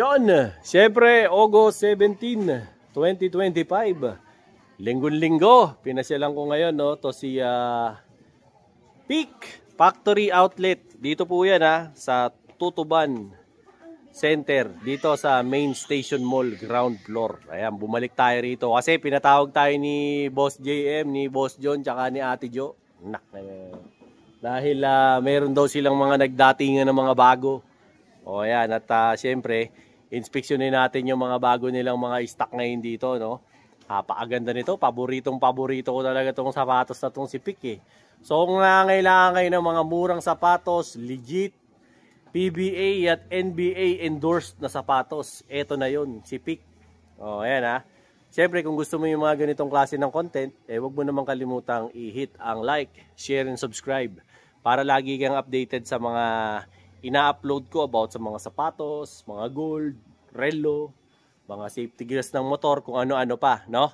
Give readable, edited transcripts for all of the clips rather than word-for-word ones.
Yon, siyempre, August 17, 2025. Linggo-linggo, pinasyalan ko ngayon, no? To si Peak Factory Outlet. Dito po yan, sa Tutuban Center. Dito sa Main Station Mall, ground floor. Ayan, bumalik tayo rito. Kasi pinatawag tayo ni Boss JM, ni Boss John, tsaka ni Ate Jo. Dahil meron daw silang mga nagdatingan ng mga bago. O ayan, at siyempre, inspeksyonin natin yung mga bago nilang mga stock ngayon dito, no? Napakaganda nito, paborito ko talaga itong sapatos na itong si Peak, eh. So kung nangangailangan kayo ng mga murang sapatos, legit, PBA at NBA endorsed na sapatos, eto na yun, si Peak. O ayan, siyempre kung gusto mo yung mga ganitong klase ng content, huwag mo naman kalimutang i-hit ang like, share, and subscribe para lagi kang updated sa mga ina-upload ko about sa mga sapatos, mga gold, relo, mga safety gears ng motor, kung ano-ano pa, no?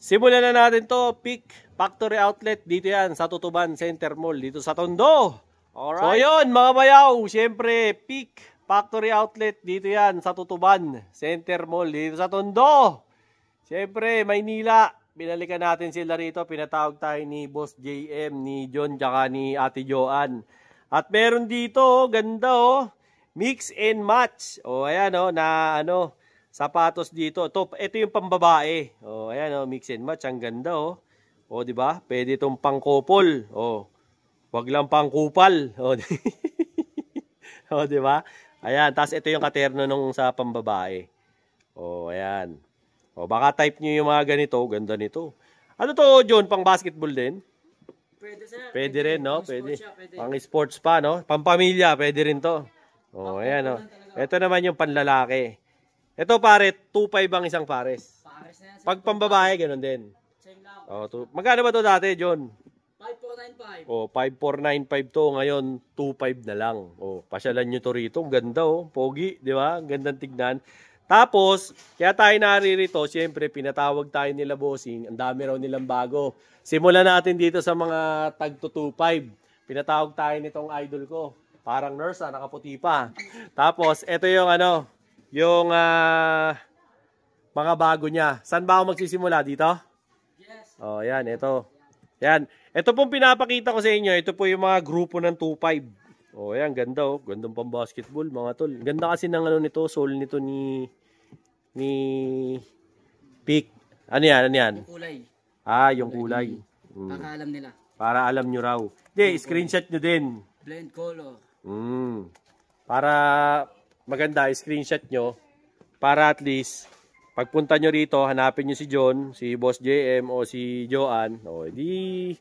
Simulan na natin to. Peak Factory Outlet, dito yan sa Tutuban Center Mall, dito sa Tondo. Alright. So yun, mga bayaw, syempre, Peak Factory Outlet, dito yan sa Tutuban Center Mall, dito sa Tondo. Syempre, Maynila, binalikan natin sila rito, pinatawag tayo ni Boss JM, ni John, tsaka ni Ate Joanne. At meron dito, ganda, mix and match. Ayan, na sapatos dito. Ito yung pambabae. Ayan, mix and match, ang ganda, di ba? Pwede itong pangkopol. Wag lang pangkupal. Di ba? Ayan, tapos ito yung katerno nung sa pambabae. Ayan. Baka type nyo yung mga ganito, ganda nito. Ano to, John, pang basketball din? Pwede, sir. Pwede rin, no? Pwede. Pang sports pa, no? Pampamilya, pwede rin to. Ayan, Ito naman yung panlalaki. Ito, pare, 2.5 ang isang pares. Pag pambabae, ganun din. Same lang. Magkano ba to dati, John? 5495. 5495 to. Ngayon, 2.5 na lang. Pasyalan nyo to rito. Ganda, pogi, di ba? Gandang tignan. Tapos, kaya tayo naririto, siyempre, pinatawag tayo nila bossing. Ang dami raw nilang bago. Simulan natin dito sa mga tag 2.5. Pinatawag tayo nitong idol ko. Parang nurse, nakaputi pa. Tapos, ito yung yung mga bago niya. Saan ba ako magsisimula? Dito? Yes. Yan, ito. Yan. Ito pong pinapakita ko sa inyo. Ito po yung mga grupo ng 2.5. Yan, ganda, Gandang pang basketball, mga tol. Ganda kasi ng nito, sole nito ni Peak. Ano yan? Yung kulay. Yung kulay. Para alam nila. Para alam nyo raw. Hindi, screenshot nyo din. Blend color. Para maganda, screenshot nyo. Para at least, pagpunta nyo rito, hanapin nyo si John, si Boss JM, o si Joanne. Di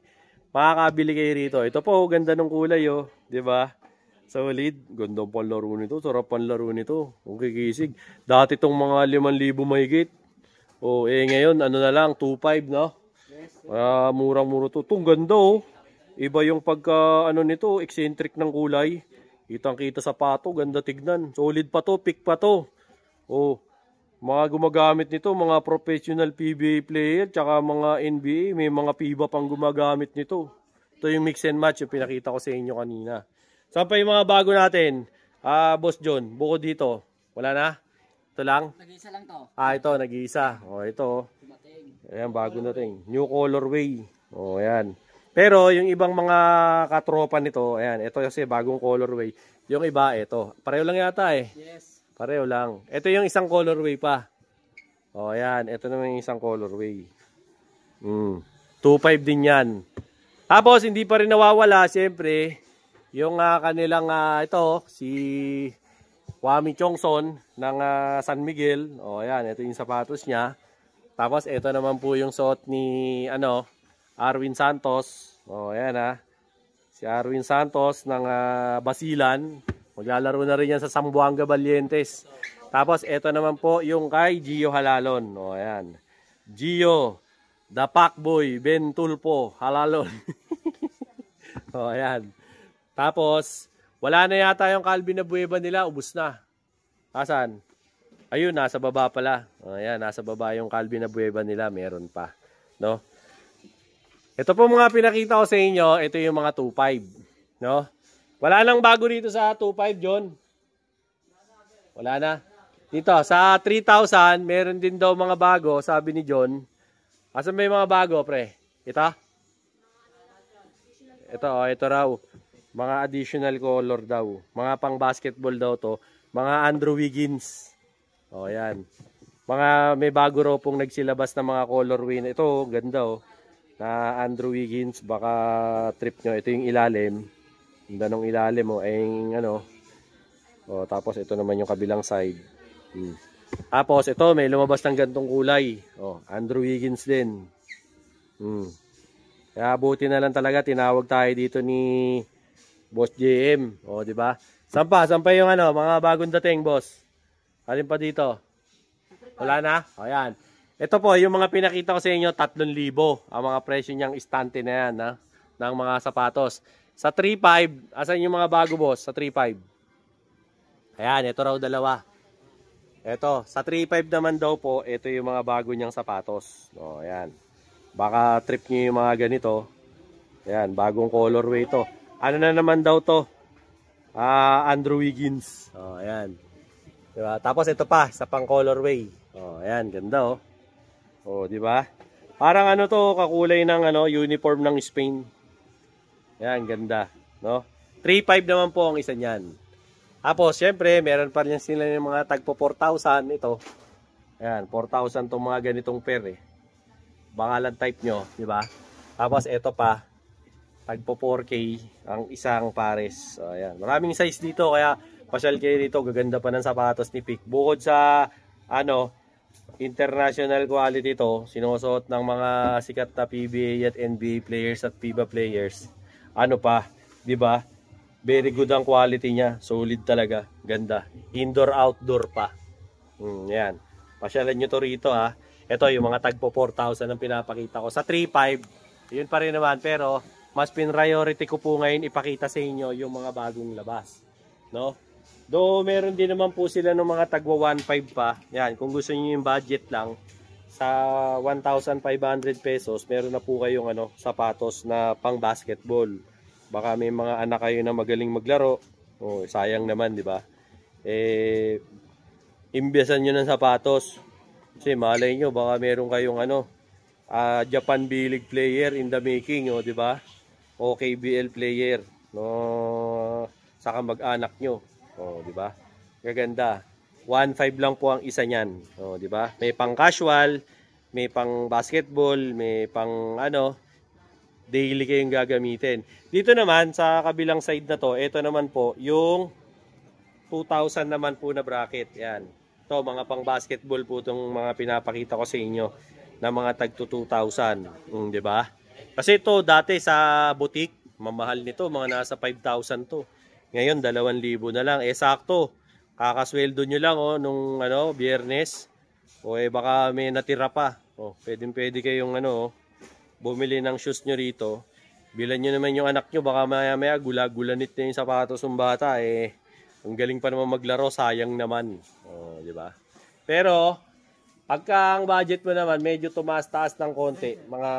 makakabili kayo rito. Ito po, ganda ng kulay, diba? Solid. Ganda pang laro nito. Sarap pang laro nito. Okay, kisig. Dati itong mga 5,000 mahigit. Ngayon, na lang, 2.5, no? Murang-mura to. Itong ganda, Iba yung pagka, nito, eccentric ng kulay. Kitang-kita sa pato, ganda tignan. Solid pa to, Peak pa to. Mga gumagamit nito, mga professional PBA player, tsaka mga NBA, may mga FIBA pang gumagamit nito. Ito yung mix and match, yung pinakita ko sa inyo kanina. Saan pa yung mga bago natin? Boss John, bukod dito, wala na? Ito lang? Nag-iisa lang to. Ito, nag-iisa. Ito. Ayan, bago natin. New colorway. Ayan. Pero yung ibang mga katropa nito, ayan, ito kasi bagong colorway. Yung iba, ito. Pareho lang yata, Yes. Pareho lang. Ito yung isang colorway pa. Ayan, ito naman yung isang colorway. 2.5 din yan. Tapos, hindi pa rin nawawala, siyempre, yung kanilang, ito, si Kwame Chongson ng San Miguel. Ayan, ito yung sapatos niya. Tapos, ito naman po yung suot ni, Arwin Santos. Ayan, si Arwin Santos ng Basilan. Maglalaro na rin yan sa Zamboanga Valientes. Tapos, ito naman po yung kay Gio Halalon. Ayan. Gio, the Pacboy, Ben Tulpo, Halalon. Ayan. Tapos, wala na yata yung Calvin Abueva nila. Ubus na. Asan? Ayun, nasa baba pala. Ayan, nasa baba yung Calvin Abueva nila. Meron pa. No? Ito po mga pinakita ko sa inyo. Ito yung mga 2.5. No? Wala nang bago dito sa 2.5, John. Wala na. Dito, sa 3,000, meron din daw mga bago, sabi ni John. Asan may mga bago, pre? Ito? Ito raw. Mga additional color daw. Mga pang basketball daw to. Mga Andrew Wiggins. O, yan. Mga may bago raw pong nagsilabas na mga colorway na ito. Ganda oh. Na Andrew Wiggins. Baka trip nyo. Ito yung ilalim. Ganda ng ilalim oh. Ay, ano. O, tapos ito naman yung kabilang side. Tapos ito may lumabas ng gantong kulay. O, Andrew Wiggins din. Kaya buti na lang talaga tinawag tayo dito ni Boss JM. O, di ba? Saan pa yung ano, mga bagong dating, boss? Alin pa dito? Wala na? O, yan. Ito po, yung mga pinakita ko sa inyo, 3,000 ang mga presyo niyang istante na yan, ha? Ng mga sapatos. Sa 3,500, asan yung mga bago, boss? Sa 3,500. Ayan, ito raw dalawa. Ito, sa 3,500 naman daw po, ito yung mga bago niyang sapatos. O, ayan. Baka trip niyo yung mga ganito. Ayan, bagong colorway ito. Ano na naman daw to? Andrew Wiggins. O, ayan. Diba? Tapos ito pa, sa pang colorway. O, ayan, ganda oh. O, diba? Parang ano to, kakulay ng ano, uniform ng Spain. Ayan, ganda. No? 3,500 naman po ang isa niyan. Tapos, syempre, meron pa rin sila yung mga tagpo 4,000. Ito. Ayan, 4,000 itong mga ganitong pair eh. Bangalan type nyo, di ba? Tapos, ito pa. Tagpo 4K ang isang pares. So, ayan. Maraming size dito, kaya pasyal kayo dito. Gaganda pa ng sapatos ni Pick. Bukod sa, ano, international quality ito, sinusuot ng mga sikat na PBA at NBA players at FIBA players. Ano pa, di ba? Very good ang quality niya. Solid talaga. Ganda. Indoor-outdoor pa. Yan. Pasyalan nyo to rito ha. Ito yung mga tagpo 4,000 ang pinapakita ko. Sa 3,500, yun pa rin naman. Pero, mas priority ko po ngayon ipakita sa inyo yung mga bagong labas. No? Though, meron din naman po sila ng mga tagwa 1,500 pa. Yan. Kung gusto niyo yung budget lang, sa 1,500 pesos, meron na po kayong ano, sapatos na pang basketball. Baka may mga anak kayo na magaling maglaro. Oh, sayang naman, di ba? Imbiyasan nyo ng sapatos. Kasi malay nyo, baka meron kayong ano, Japan B-League player in the making, oh, di ba? O KBL player, no, sa kamag-anak nyo. Oh, di ba? Gaganda. 1,500 lang po ang isa niyan. Oh, di ba? May pang casual, may pang basketball, may pang ano, daily kayong gagamitin. Dito naman, sa kabilang side na to, ito naman po, yung 2,000 naman po na bracket. Yan. Ito, mga pang basketball po itong mga pinapakita ko sa inyo na mga tag 2,000. Di ba? Kasi ito, dati sa boutique, mamahal nito, mga nasa 5,000 to. Ngayon, 2,000 na lang. Sakto. Kakasweldo nyo lang, oh, nung ano, Biyernes. O baka may natira pa. Pwede kayong ano, bumili ng shoes nyo rito. Bilan nyo naman yung anak nyo, baka maya gula-gulanit na yung sapatos ng bata. Ang galing pa naman maglaro, sayang naman. Di ba? Pero, pagka ang budget mo naman, medyo tumaas-taas ng konti. Mga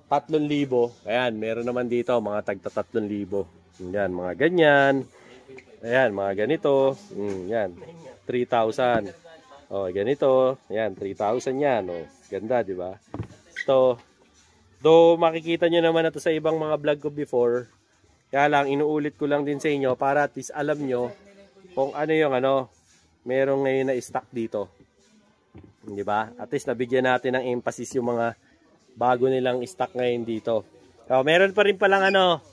3,000. Ayan, meron naman dito, mga tagta 3,000. Yan, mga ganyan. Ayan, mga ganito. Yan, 3,000. Ganito. Ayan, 3,000 yan. Ganda, di ba? Ito, though makikita nyo naman na ito sa ibang mga vlog ko before, kaya lang, inuulit ko lang din sa inyo para at least alam nyo kung ano yung ano, merong ngayon na stock dito. Di ba? At least nabigyan natin ng emphasis yung mga bago nilang stock ngayon dito. Meron pa rin palang ano,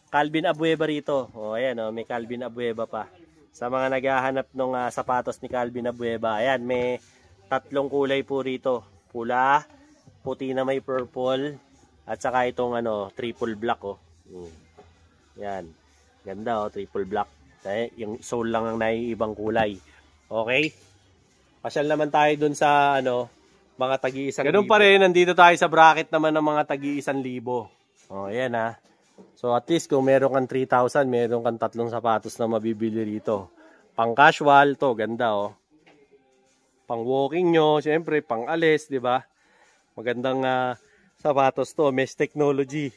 Calvin Abueva rito. Ayan, may Calvin Abueva pa. Sa mga naghahanap ng sapatos ni Calvin Abueva, ayan, may 3 kulay po rito. Pula, puti na may purple, at saka itong ano, triple black. Yan. Ganda triple black. Yung sole lang ang naiibang kulay. Okay? Pasyal naman tayo dun sa ano, mga tagi-1,000. Ganun pa rin, nandito tayo sa bracket naman ng mga tagi-1,000. Ayan ha. So at least kung meron kang 3,000, meron kang 3 sapatos na mabibili rito. Pang casual to, ganda Pang walking nyo, syempre pang alis, di ba? Magandang sapatos to, mesh technology.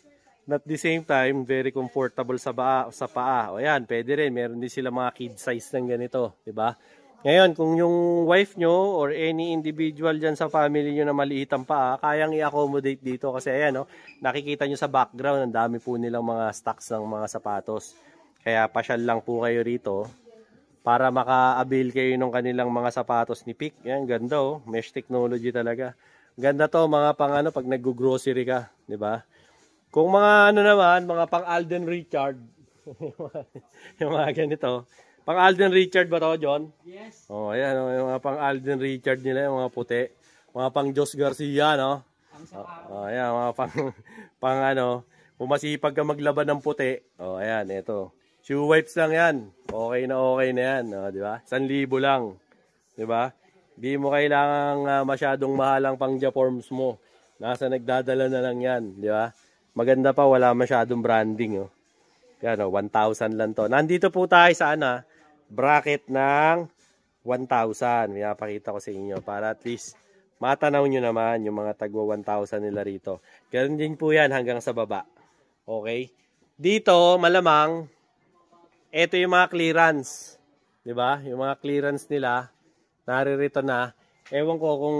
At the same time, very comfortable sa paa. Ayan, pwede rin. Meron din sila mga kid size ng ganito, di ba? Ngayon, kung yung wife nyo or any individual dyan sa family nyo na maliit ang paa, kayang i-accommodate dito kasi ayan, no, nakikita nyo sa background, ang dami po nilang mga stocks ng mga sapatos. Kaya pasyal lang po kayo rito para maka-avail kayo ng kanilang mga sapatos ni Peak. Yan, ganda oh, mesh technology talaga. Ganda to mga pang ano, pag nag-grocery ka, di ba? Kung mga ano naman, mga pang Alden Richard, yung mga ganito. Pang Alden Richard ba to, John? Yes. Oh, ayan, oh, yung mga pang Alden Richard nila, yung mga puti. Mga pang Jos Garcia, no? Oh, ayan, mga pang ano, kung masipag ka maglaban ng puti. Oh, ayan, ito. Shoe wipes lang yan. Okay na yan, oh, di ba? 1,000 lang. Di ba? Di mo kailangang masyadong mahalang pang Jaforms mo. Nasa nagdadala na lang yan, di ba? Maganda pa, wala masyadong branding, oh. Yan, oh, 1,000 lang to. Nandito po tayo sa bracket ng 1,000. Pinapakita ko sa inyo para at least matanaw nyo naman yung mga tagwa 1,000 nila rito. Ganun din po yan hanggang sa baba. Okay? Dito, malamang, ito yung mga clearance. Diba? Yung mga clearance nila, naririto na. Ewan ko kung,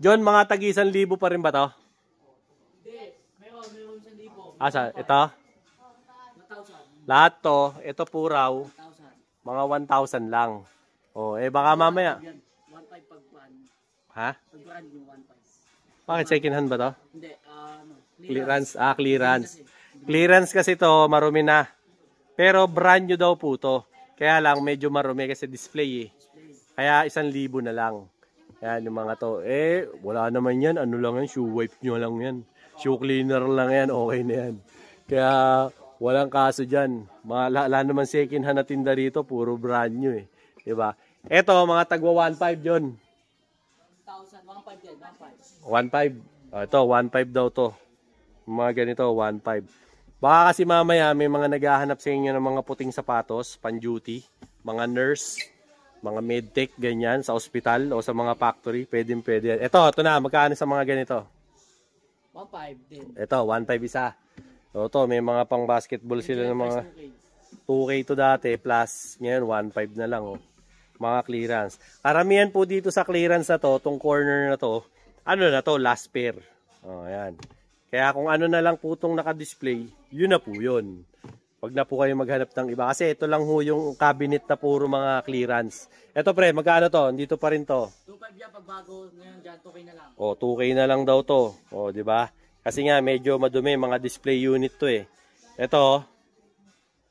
John, mga tagi 1,000 pa rin ba to? Hindi. Meron 1,000. Asa? Ito? 1,000. Lahat to, ito po raw, 1,000. mga 1,000 lang. O, baka mamaya. 1,500 pag brand. Ha? Pag brand yung 1,500. Bakit second hand ba to? Hindi, Clearance. Clearance. Clearance kasi to, marumi na. Pero brand new daw po to. Kaya lang, medyo marumi kasi display eh. Kaya 1,000 na lang. Yan, yung mga to. Wala naman yan. Ano lang yan? Shoe wipe nyo lang yan. Shoe cleaner lang yan. Okay na yan. Kaya, walang kaso dyan. Wala naman second hand na tinda rito. Puro brand new eh. Diba? Eto, mga tagwa 1,500 yun. 1,000. 1,500 yan. 1,500. 1,500. Ito, 1,500 daw to. Mga ganito, 1,500. Baka kasi mamaya may mga naghahanap sa inyo ng mga puting sapatos, pan-duty, mga nurse, mga medtech, ganyan, sa ospital o sa mga factory, pwede. Ito na, magkano sa mga ganito? 1,500 din. Ito, 1,500 isa. Ito, may mga pang basketball sila ng mga 2K to dati, plus ngayon 1,500 na lang. Oh. Mga clearance. Karamihan po dito sa clearance na to, tong corner na to, ano na to, last pair. Oh, ayan. Kaya kung ano na lang po itong naka-display, yun na po yun. Pag na po kayo maghanap ng iba. Kasi ito lang po yung cabinet na puro mga clearance. Ito pre, magkano to? Dito pa rin to. 2,500 yan pag bago. Ngayon dyan, 2K na lang. O, 2K na lang daw to. O, di ba? Kasi nga, medyo madumi. Mga display unit to eh. Ito,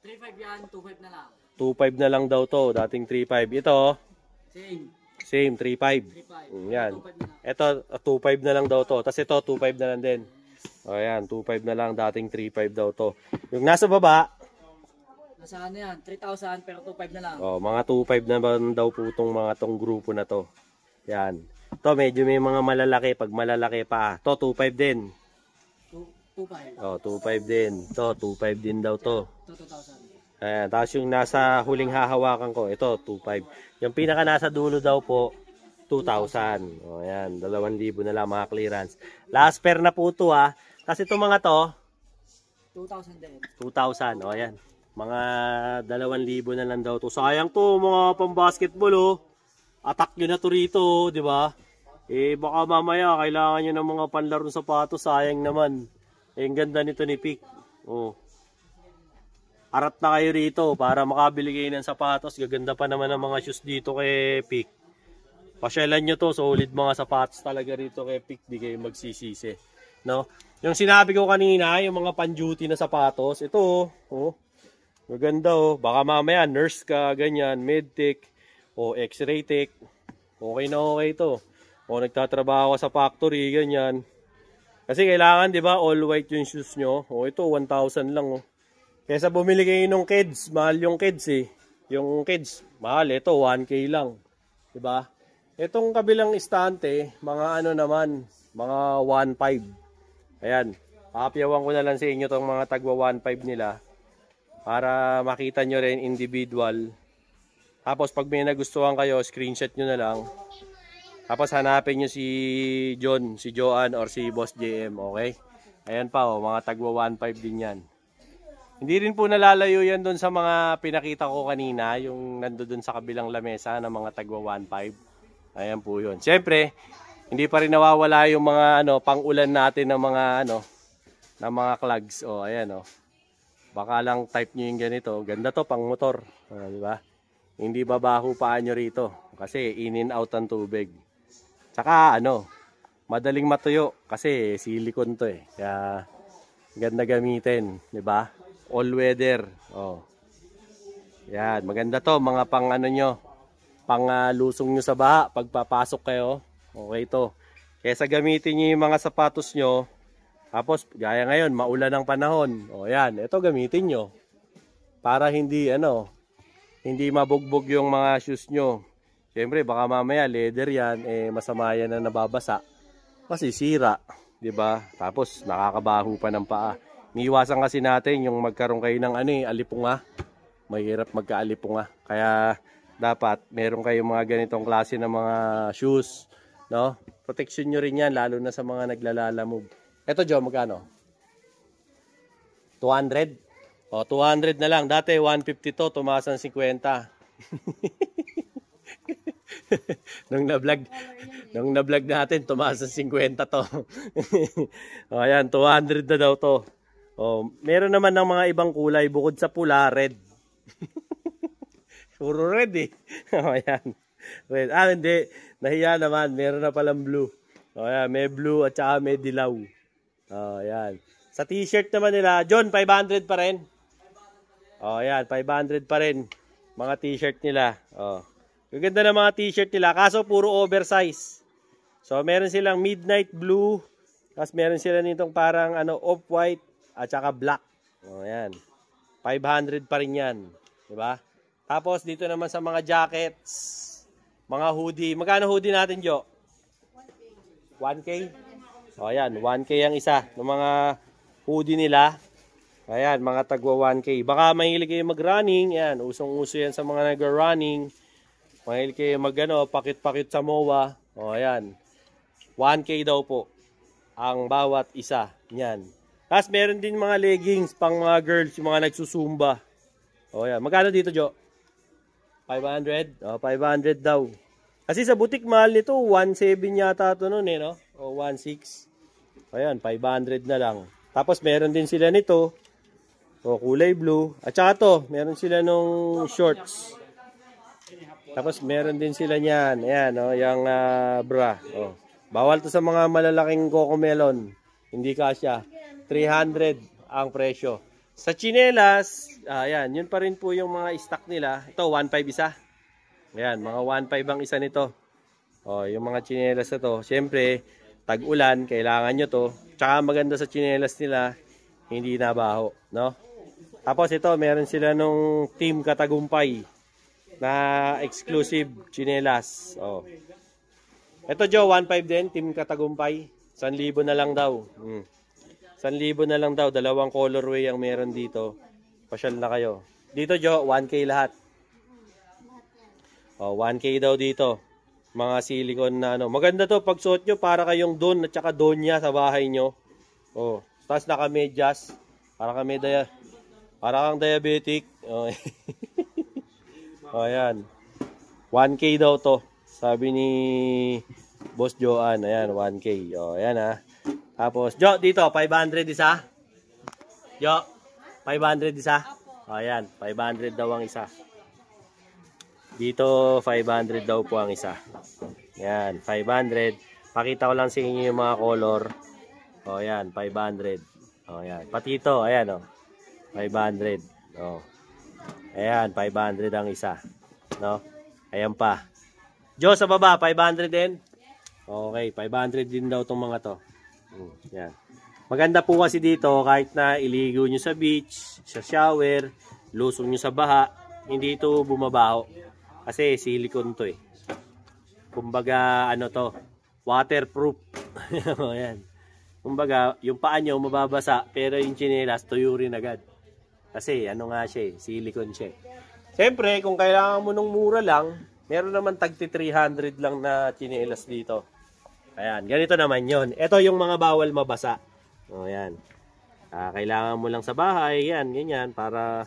3,500 yan, 2,500 na lang. 2,500 na lang daw to. Dating 3,500. Ito, Same, 3,500. 3,500. Yan. 2,500 na lang. Ito, 2,500 na lang daw to. Tapos ito, 2,500 na lang din. O yan, 2,500 na lang. Dating 3,500 daw to. Yung nasa baba, Nasa ano yan, 3,000 pero 2,500 na lang. oh, mga 2,500 naman daw po tong grupo na to. Yan. To medyo may mga malalaki. Pag malalaki pa, to 2,500 din. 2,500. Oh, 2,500 din. To 2,500 din daw to. 2,000. Ayan. Tapos yung nasa huling hahawakan ko, ito 2,500. Yung pinaka nasa dulo daw po, 2,000. Oh, ayan. 2,000 na lang mga clearance. Last pair na po to ha. Tapos itong mga to, 2,000 din. 2,000. O, ayan. Mga 2,000 na lang daw to. Sayang to, mga pang-basketball, oh. Attack nyo na to rito, di ba? Baka mamaya, kailangan nyo ng mga panlarong sapatos. Sayang naman. Ang ganda nito ni Peak. Oh. Arat na kayo rito para makabili kayo ng sapatos. Gaganda pa naman ang mga shoes dito kay Peak. Pasyalan nyo to. Solid mga sapatos talaga rito kay Peak. Di kayo magsisisi. No? Yung sinabi ko kanina, yung mga pan-duty na sapatos, ito, oh, maganda oh. Baka mamaya, nurse ka, ganyan, medtech, o x-ray tech, okay na okay to. O nagtatrabaho ka sa factory, ganyan. Kasi kailangan, di ba, all white yung shoes nyo. O ito, 1,000 lang oh. Kesa bumili kayo ng kids, mahal yung kids eh. Yung kids, mahal, ito, 1K lang. Di ba? Itong kabilang istante, mga ano naman, mga 1,500. Ayan, papayawan ko na lang sa inyo itong mga tagwa 1,500 nila para makita nyo rin individual. Tapos pag may nagustuhan kayo, screenshot nyo na lang. Tapos hanapin nyo si John, si Joan, or si Boss JM, okay? Ayan pa oh, mga tagwa 1,500 din yan. Hindi rin po nalalayo yan doon sa mga pinakita ko kanina, yung nandoon sa kabilang lamesa ng mga tagwa 1.5. Ayan po yun. Siyempre, hindi pa rin nawawala yung mga pang-ulan natin ng mga ng mga clogs. Oh, ayan oh. Baka lang type niyo yung ganito. Ganda to pang motor, di ba? Hindi babaho paan nyo rito kasi in and out ang tubig. Tsaka madaling matuyo kasi silicone to eh. Kaya ganda gamitin, di ba? All weather. Oh. Yan, maganda to mga pang nyo, pang lusong nyo sa baha pagpapasok kayo. Okay to. Kaysa gamitin niyo yung mga sapatos nyo, tapos gaya ngayon, maulan ang panahon. O yan, ito gamitin nyo. Para hindi hindi mabugbog yung mga shoes nyo. Siyempre, baka mamaya leather yan, masama yan na nababasa. Masisira, di ba? Tapos nakakabaho pa ng paa. Miiwasan kasi natin yung magkaroon kayo ng alipunga. Mahirap magka-alipunga. Kaya dapat meron kayong mga ganitong klase ng mga shoes, no? Protection nyo rin yan, lalo na sa mga naglalalamove. Ito, Joe, magkano? 200? O, 200 na lang. Dati, 150 to, tumaas ng 50. Nung na-vlog natin, tumaas ng 50 to. O, ayan, 200 na daw to. O, meron naman ng mga ibang kulay, bukod sa pula, red. Puro red eh. O, ayan. Red. Hindi. Nahiya naman. Meron na palang blue. O, ayan. May blue at saka may dilaw. O, ayan. Sa t-shirt naman nila, John, 500 pa rin. O, ayan. 500 pa rin. Mga t-shirt nila. O. Gaganda ng mga t-shirt nila. Kaso, puro oversize. So, meron silang midnight blue. Tapos, meron sila nitong parang off-white at saka black. O, ayan. 500 pa rin yan. Diba? Tapos, dito naman sa mga jackets, mga hoodie. Magkano hoodie natin, Jo? 1K? O, ayan. 1K ang isa. Ng mga hoodie nila. Ayan, mga tagwa 1K. Baka mahilig kayo mag-running. Ayan, usong-uso yan sa mga nag-running. Mahilig kayo pakit-pakit sa MOA. O, ayan. 1K daw po ang bawat isa. Yan. Tapos meron din mga leggings pang mga girls, yung mga nagsusumba. O yan. Magkano dito, Jo? 500? O, 500 daw. Kasi sa butik mahal nito, 1.7 yata ito nun no? O 1.6. O yan, 500 na lang. Tapos meron din sila nito. O, kulay blue. At saka to, meron sila nung shorts. Tapos meron din sila niyan. Ayan, o, yung bra. O. Bawal to sa mga malalaking cocomelon. Hindi kasya. 300 ang presyo. Sa chinelas, ayan, yun pa rin po yung mga stock nila. Ito, 1.5 isa. Ayan, mga 1.5 ang isa nito. O, yung mga chinelas na to. Siyempre, tag-ulan, kailangan nyo to. Tsaka maganda sa chinelas nila, hindi nabaho, no? Tapos ito, meron sila nung Team Katagumpay na exclusive chinelas. O. Ito, Joe, 1.5 din, Team Katagumpay. 1,000 na lang daw. 1,000 na lang daw. Dalawang colorway ang meron dito. Pasyal na kayo. Dito, Jo, 1K lahat. O, 1K daw dito. Mga silicone na Maganda to pag suot nyo para kayong don at saka donya sa bahay nyo. O, tapos naka-medyas. Para kang diabetic. O, o ayan. 1K daw to. Sabi ni Boss Joan. Ayan, 1K. O, ayan ha. Tapos, Jo, dito, 500 isa. Jo, 500 isa. O, ayan, 500 daw ang isa. Dito, 500 daw po ang isa. Ayan, 500. Pakita ko lang sa inyo yung mga color. O, ayan, 500. O, ayan. Pati ito, ayan, o. 500. O. Ayan, 500 ang isa. No? Ayan pa. Jo, sa baba, 500 din. Okay, 500 din daw itong mga to. Yan. Maganda po kasi dito kahit na iligo nyo sa beach, sa shower, lusong nyo sa baha, hindi ito bumabaho. Kasi silicone to eh. Kumbaga to, waterproof. Ayan. Kumbaga, yung paa nyo mababasa pero yung chinelas tuyo rin agad. Kasi nga siya eh, silicone siya. Siyempre, kung kailangan mo nung mura lang, meron naman tagti 300 lang na chinelas dito. Ayan, ganito naman yon. Ito yung mga bawal mabasa. O, ayan. Kailangan mo lang sa bahay, yan, ganyan, para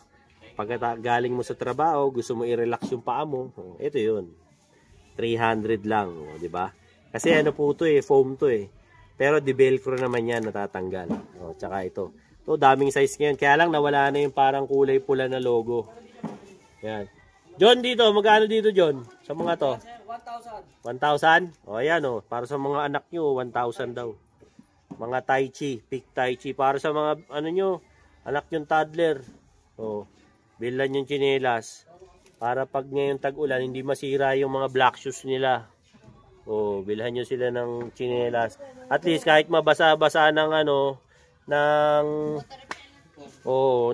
pag galing mo sa trabaho, gusto mo i-relax yung paa mo. Ito yun. 300 lang, di ba? Kasi ano po to foam to Pero di velcro naman yan, natatanggal. Tsaka ito. Ito, daming size ngayon. Kaya lang nawala na yung parang kulay pula na logo. Yan. John, dito, magkano dito, John? Sa mga to? 1,000. 1,000? O, ayan para sa mga anak nyo, 1,000 daw. Mga Tai Chi, Peak Tai Chi. Para sa mga, anak yung toddler. Bilhan yung chinelas. Para pag ngayon tag-ulan, hindi masira yung mga black shoes nila. Bilhan nyo sila ng chinelas. At least, kahit mabasa-basa ng,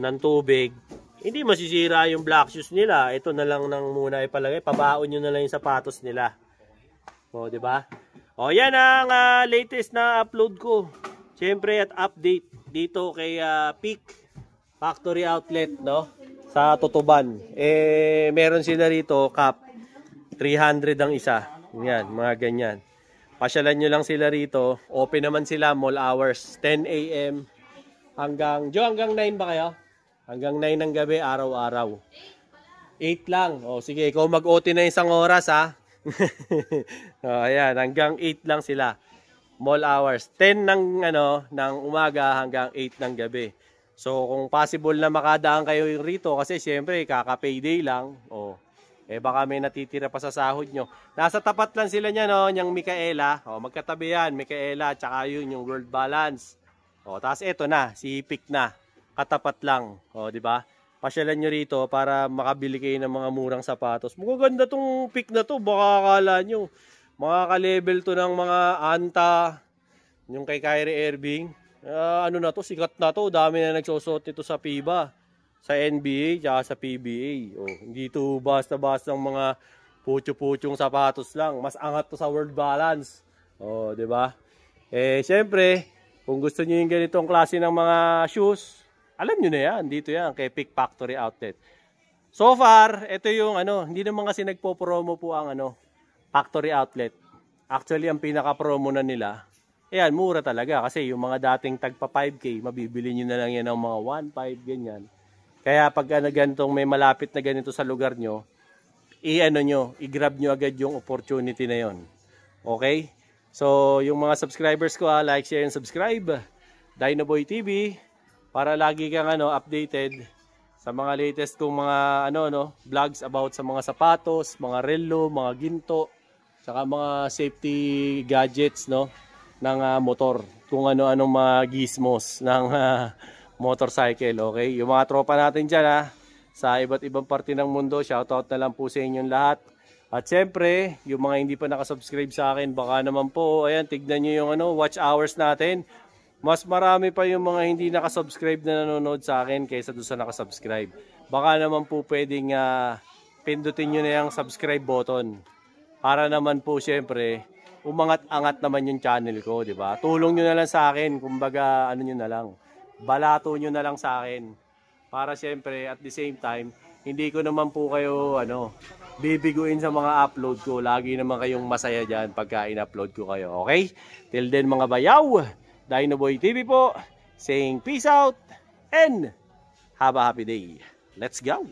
ng tubig, hindi masisira yung black shoes nila. Ito na lang nang muna ipalagay. Pabaon nyo na lang yung sapatos nila. Di ba? Yan ang latest na upload ko. Siyempre at update dito kay Peak Factory Outlet, sa Tutuban. Meron sila rito, cap. 300 ang isa. Yan, mga ganyan. Pasyalan nyo lang sila rito. Open naman sila, mall hours. 10 a.m. hanggang 9 ba kayo? Hanggang 9 ng gabi, araw-araw. 8 lang. Sige, ikaw mag-OT na isang oras, ha? Ayan, hanggang 8 lang sila. Mall hours. 10 ng umaga hanggang 8 ng gabi. So, kung possible na makadaan kayo rito, kasi siyempre, kaka-payday lang. Baka may natitira pa sa sahod nyo. Nasa tapat lang sila niya, yung Micaela. Magkatabi yan, Micaela, tsaka yun, yung World Balance. Tapos eto na, si Peak na. Katapat lang, di ba? Pasyalan nyo rito para makabili kayo ng mga murang sapatos. Magaganda tong Peak na to, baka akala nyo. Makaka-level to ng mga Anta, yung kay Kyrie Irving. Na to, sikat na to. Dami na nagsusot ito sa FIBA, sa NBA, tsaka sa PBA. Hindi to basta-basta ng mga pucho-puchong sapatos lang. Mas angat to sa World Balance. Di ba? Siyempre, kung gusto niyo yung ganitong klase ng mga shoes, alam nyo na yan. Dito yan, kay Peak Factory Outlet. So far, ito yung hindi naman kasi nagpo-promo po ang Factory Outlet. Actually, ang pinaka-promo na nila, ayan, mura talaga. Kasi yung mga dating tagpa 5K, mabibili nyo na lang yan ng mga 1.5, ganyan. Kaya pag ganitong may malapit na ganito sa lugar nyo, i-grab nyo agad yung opportunity na yon. Okay? So, yung mga subscribers ko, like, share, and subscribe. Dinoboy TV, para lagi kang updated sa mga latest kong mga vlogs about sa mga sapatos, mga relo, mga ginto, saka mga safety gadgets ng motor. Kung ano-anong mga gizmos ng motorcycle, okay? Yung mga tropa natin dyan sa iba't ibang parte ng mundo, shoutout na lang po sa inyong lahat. At siyempre, yung mga hindi pa nakasubscribe sa akin, baka naman po, ayan, tignan nyo yung watch hours natin. Mas marami pa yung mga hindi nakasubscribe na nanonood sa akin kaysa doon sa nakasubscribe. Baka naman po pwedeng pindutin nyo na yung subscribe button. Para naman po siyempre, umangat-angat naman yung channel ko, di ba? Tulong nyo na lang sa akin, kumbaga nyo na lang. Balato nyo na lang sa akin. Para siyempre, at the same time, hindi ko naman po kayo, bibiguin sa mga upload ko. Lagi naman kayong masaya dyan pagka in-upload ko kayo, okay? Till then mga bayaw, Dinoboy TV po, saying peace out and have a happy day. Let's go!